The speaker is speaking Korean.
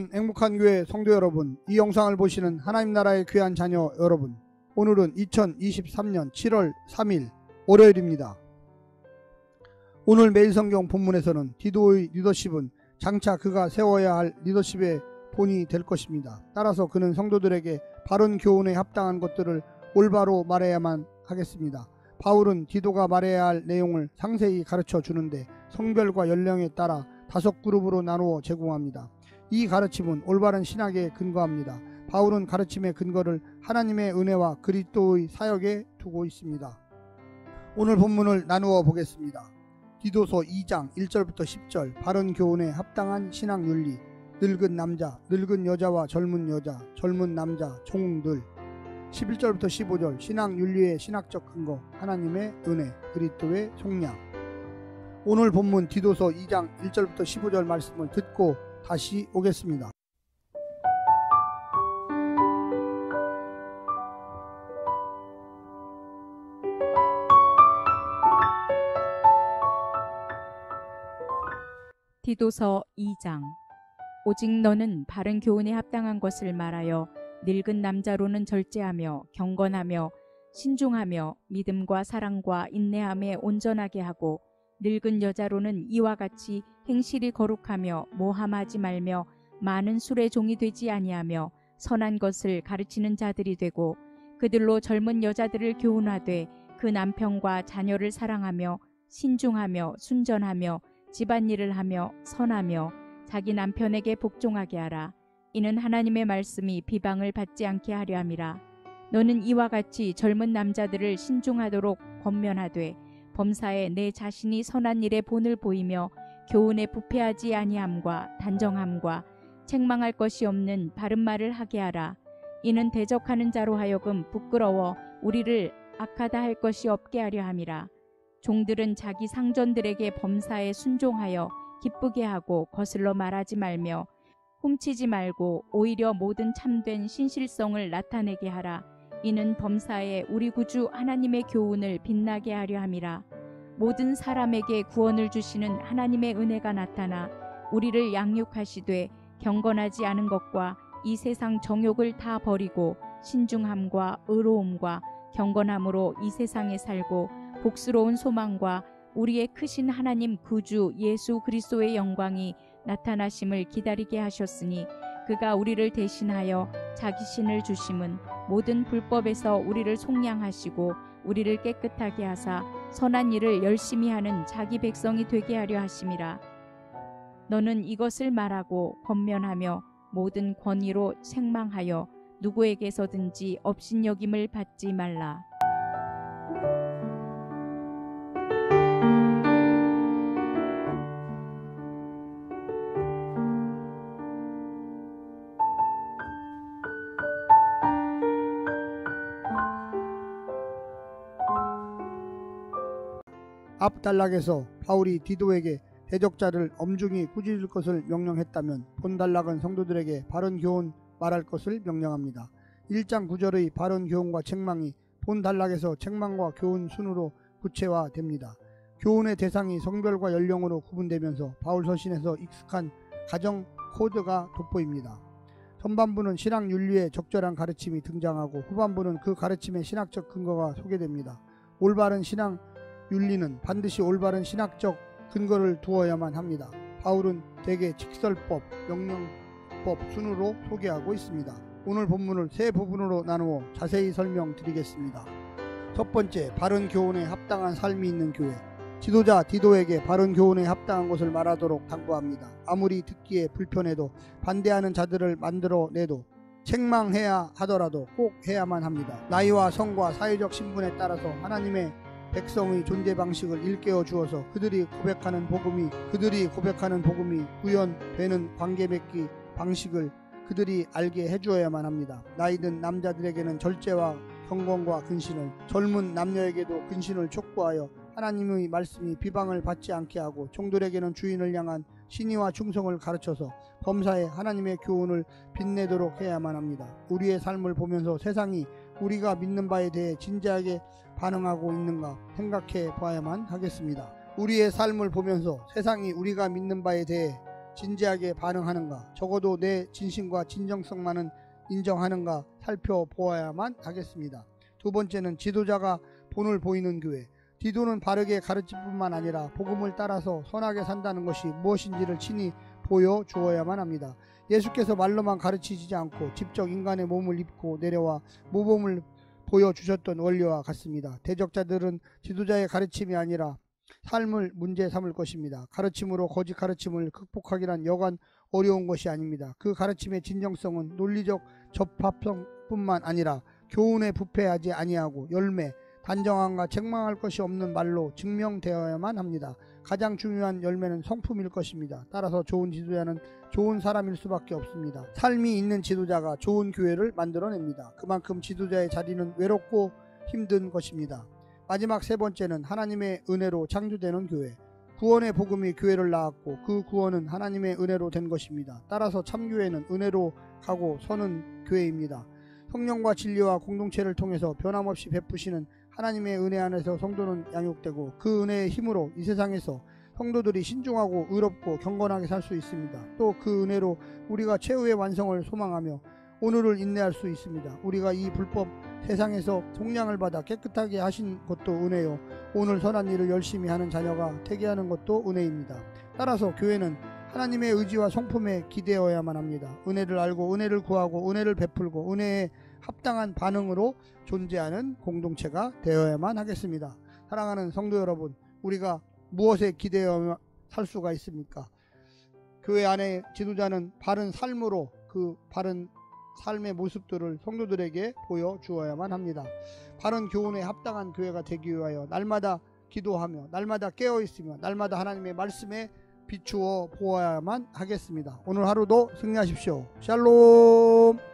사랑하는 행복한 교회 성도 여러분, 이 영상을 보시는 하나님 나라의 귀한 자녀 여러분, 오늘은 2023년 7월 3일 월요일입니다. 오늘 매일 성경 본문에서는 디도의 리더십은 장차 그가 세워야 할 리더십의 본이 될 것입니다. 따라서 그는 성도들에게 바른 교훈에 합당한 것들을 올바로 말해야만 하겠습니다. 바울은 디도가 말해야 할 내용을 상세히 가르쳐 주는데 성별과 연령에 따라 5그룹으로 나누어 제공합니다. 이 가르침은 올바른 신학에 근거합니다. 바울은 가르침의 근거를 하나님의 은혜와 그리스도의 사역에 두고 있습니다. 오늘 본문을 나누어 보겠습니다. 디도서 2장 1절부터 10절, 바른 교훈에 합당한 신학 윤리, 늙은 남자, 늙은 여자와 젊은 여자, 젊은 남자, 총들. 11절부터 15절, 신학 윤리의 신학적 근거, 하나님의 은혜, 그리스도의 속량. 오늘 본문 디도서 2장 1절부터 15절 말씀을 듣고 다시 오겠습니다. 디도서 2장. 오직 너는 바른 교훈에 합당한 것을 말하여 늙은 남자로는 절제하며 경건하며 신중하며 믿음과 사랑과 인내함에 온전하게 하고, 늙은 여자로는 이와 같이 행실이 거룩하며 모함하지 말며 많은 술의 종이 되지 아니하며 선한 것을 가르치는 자들이 되고, 그들로 젊은 여자들을 교훈하되 그 남편과 자녀를 사랑하며 신중하며 순전하며 집안일을 하며 선하며 자기 남편에게 복종하게 하라. 이는 하나님의 말씀이 비방을 받지 않게 하려 함이라. 너는 이와 같이 젊은 남자들을 신중하도록 권면하되 범사에 내 자신이 선한 일에 본을 보이며 교훈에 부패하지 아니함과 단정함과 책망할 것이 없는 바른 말을 하게 하라. 이는 대적하는 자로 하여금 부끄러워 우리를 악하다 할 것이 없게 하려 함이라. 종들은 자기 상전들에게 범사에 순종하여 기쁘게 하고 거슬러 말하지 말며 훔치지 말고 오히려 모든 참된 신실성을 나타내게 하라. 이는 범사에 우리 구주 하나님의 교훈을 빛나게 하려 함이라. 모든 사람에게 구원을 주시는 하나님의 은혜가 나타나 우리를 양육하시되 경건하지 않은 것과 이 세상 정욕을 다 버리고 신중함과 의로움과 경건함으로 이 세상에 살고 복스러운 소망과 우리의 크신 하나님 구주 예수 그리스도의 영광이 나타나심을 기다리게 하셨으니, 그가 우리를 대신하여 자기 신을 주심은 모든 불법에서 우리를 속량하시고 우리를 깨끗하게 하사 선한 일을 열심히 하는 자기 백성이 되게 하려 하심이라. 너는 이것을 말하고 권면하며 모든 권위로 책망하여 누구에게서든지 업신여김을 받지 말라. 앞 단락에서 바울이 디도에게 대적자를 엄중히 꾸짖을 것을 명령했다면, 본 단락은 성도들에게 바른 교훈 말할 것을 명령합니다. 1장 9절의 바른 교훈과 책망이 본 단락에서 책망과 교훈 순으로 구체화됩니다. 교훈의 대상이 성별과 연령으로 구분되면서 바울 서신에서 익숙한 가정 코드가 돋보입니다. 전반부는 신학 윤리의 적절한 가르침이 등장하고 후반부는 그 가르침의 신학적 근거가 소개됩니다. 올바른 신학 윤리는 반드시 올바른 신학적 근거를 두어야만 합니다. 바울은 대개 직설법, 명령법 순으로 소개하고 있습니다. 오늘 본문을 세 부분으로 나누어 자세히 설명드리겠습니다. 첫 번째, 바른 교훈에 합당한 삶이 있는 교회. 지도자 디도에게 바른 교훈에 합당한 것을 말하도록 당부합니다. 아무리 듣기에 불편해도 반대하는 자들을 만들어내도 책망해야 하더라도 꼭 해야만 합니다. 나이와 성과 사회적 신분에 따라서 하나님의 백성의 존재 방식을 일깨워 주어서 그들이 고백하는 복음이 구현되는 관계 맺기 방식을 그들이 알게 해주어야만 합니다. 나이든 남자들에게는 절제와 경건과 근신을, 젊은 남녀에게도 근신을 촉구하여 하나님의 말씀이 비방을 받지 않게 하고, 종들에게는 주인을 향한 신의와 충성을 가르쳐서 범사에 하나님의 교훈을 빛내도록 해야만 합니다. 우리의 삶을 보면서 세상이 우리가 믿는 바에 대해 진지하게 반응하고 있는가 생각해 봐야만 하겠습니다. 우리의 삶을 보면서 세상이 우리가 믿는 바에 대해 진지하게 반응하는가, 적어도 내 진심과 진정성만은 인정하는가 살펴보아야만 하겠습니다. 두 번째는 지도자가 본을 보이는 교회. 디도는 바르게 가르칠 뿐만 아니라 복음을 따라서 선하게 산다는 것이 무엇인지를 친히 보여주어야만 합니다. 예수께서 말로만 가르치지 않고 직접 인간의 몸을 입고 내려와 모범을 보여주셨던 원리와 같습니다. 대적자들은 지도자의 가르침이 아니라 삶을 문제 삼을 것입니다. 가르침으로 거짓 가르침을 극복하기란 여간 어려운 것이 아닙니다. 그 가르침의 진정성은 논리적 적합성뿐만 아니라 교훈에 부패하지 아니하고 열매, 단정함과 책망할 것이 없는 말로 증명되어야만 합니다. 가장 중요한 열매는 성품일 것입니다. 따라서 좋은 지도자는 좋은 사람일 수밖에 없습니다. 삶이 있는 지도자가 좋은 교회를 만들어냅니다. 그만큼 지도자의 자리는 외롭고 힘든 것입니다. 마지막 세 번째는 하나님의 은혜로 창조되는 교회. 구원의 복음이 교회를 낳았고 그 구원은 하나님의 은혜로 된 것입니다. 따라서 참교회는 은혜로 가고 서는 교회입니다. 성령과 진리와 공동체를 통해서 변함없이 베푸시는 하나님의 은혜 안에서 성도는 양육되고 그 은혜의 힘으로 이 세상에서 성도들이 신중하고 의롭고 경건하게 살 수 있습니다. 또 그 은혜로 우리가 최후의 완성을 소망하며 오늘을 인내할 수 있습니다. 우리가 이 불법 세상에서 속량을 받아 깨끗하게 하신 것도 은혜요, 오늘 선한 일을 열심히 하는 자녀가 되게 하는 것도 은혜입니다. 따라서 교회는 하나님의 의지와 성품에 기대어야만 합니다. 은혜를 알고 은혜를 구하고 은혜를 베풀고 은혜에 합당한 반응으로 존재하는 공동체가 되어야만 하겠습니다. 사랑하는 성도 여러분, 우리가 무엇에 기대어 살 수가 있습니까? 교회 안에 지도자는 바른 삶으로 그 바른 삶의 모습들을 성도들에게 보여주어야만 합니다. 바른 교훈에 합당한 교회가 되기 위하여 날마다 기도하며 날마다 깨어있으며 날마다 하나님의 말씀에 비추어 보아야만 하겠습니다. 오늘 하루도 승리하십시오. 샬롬.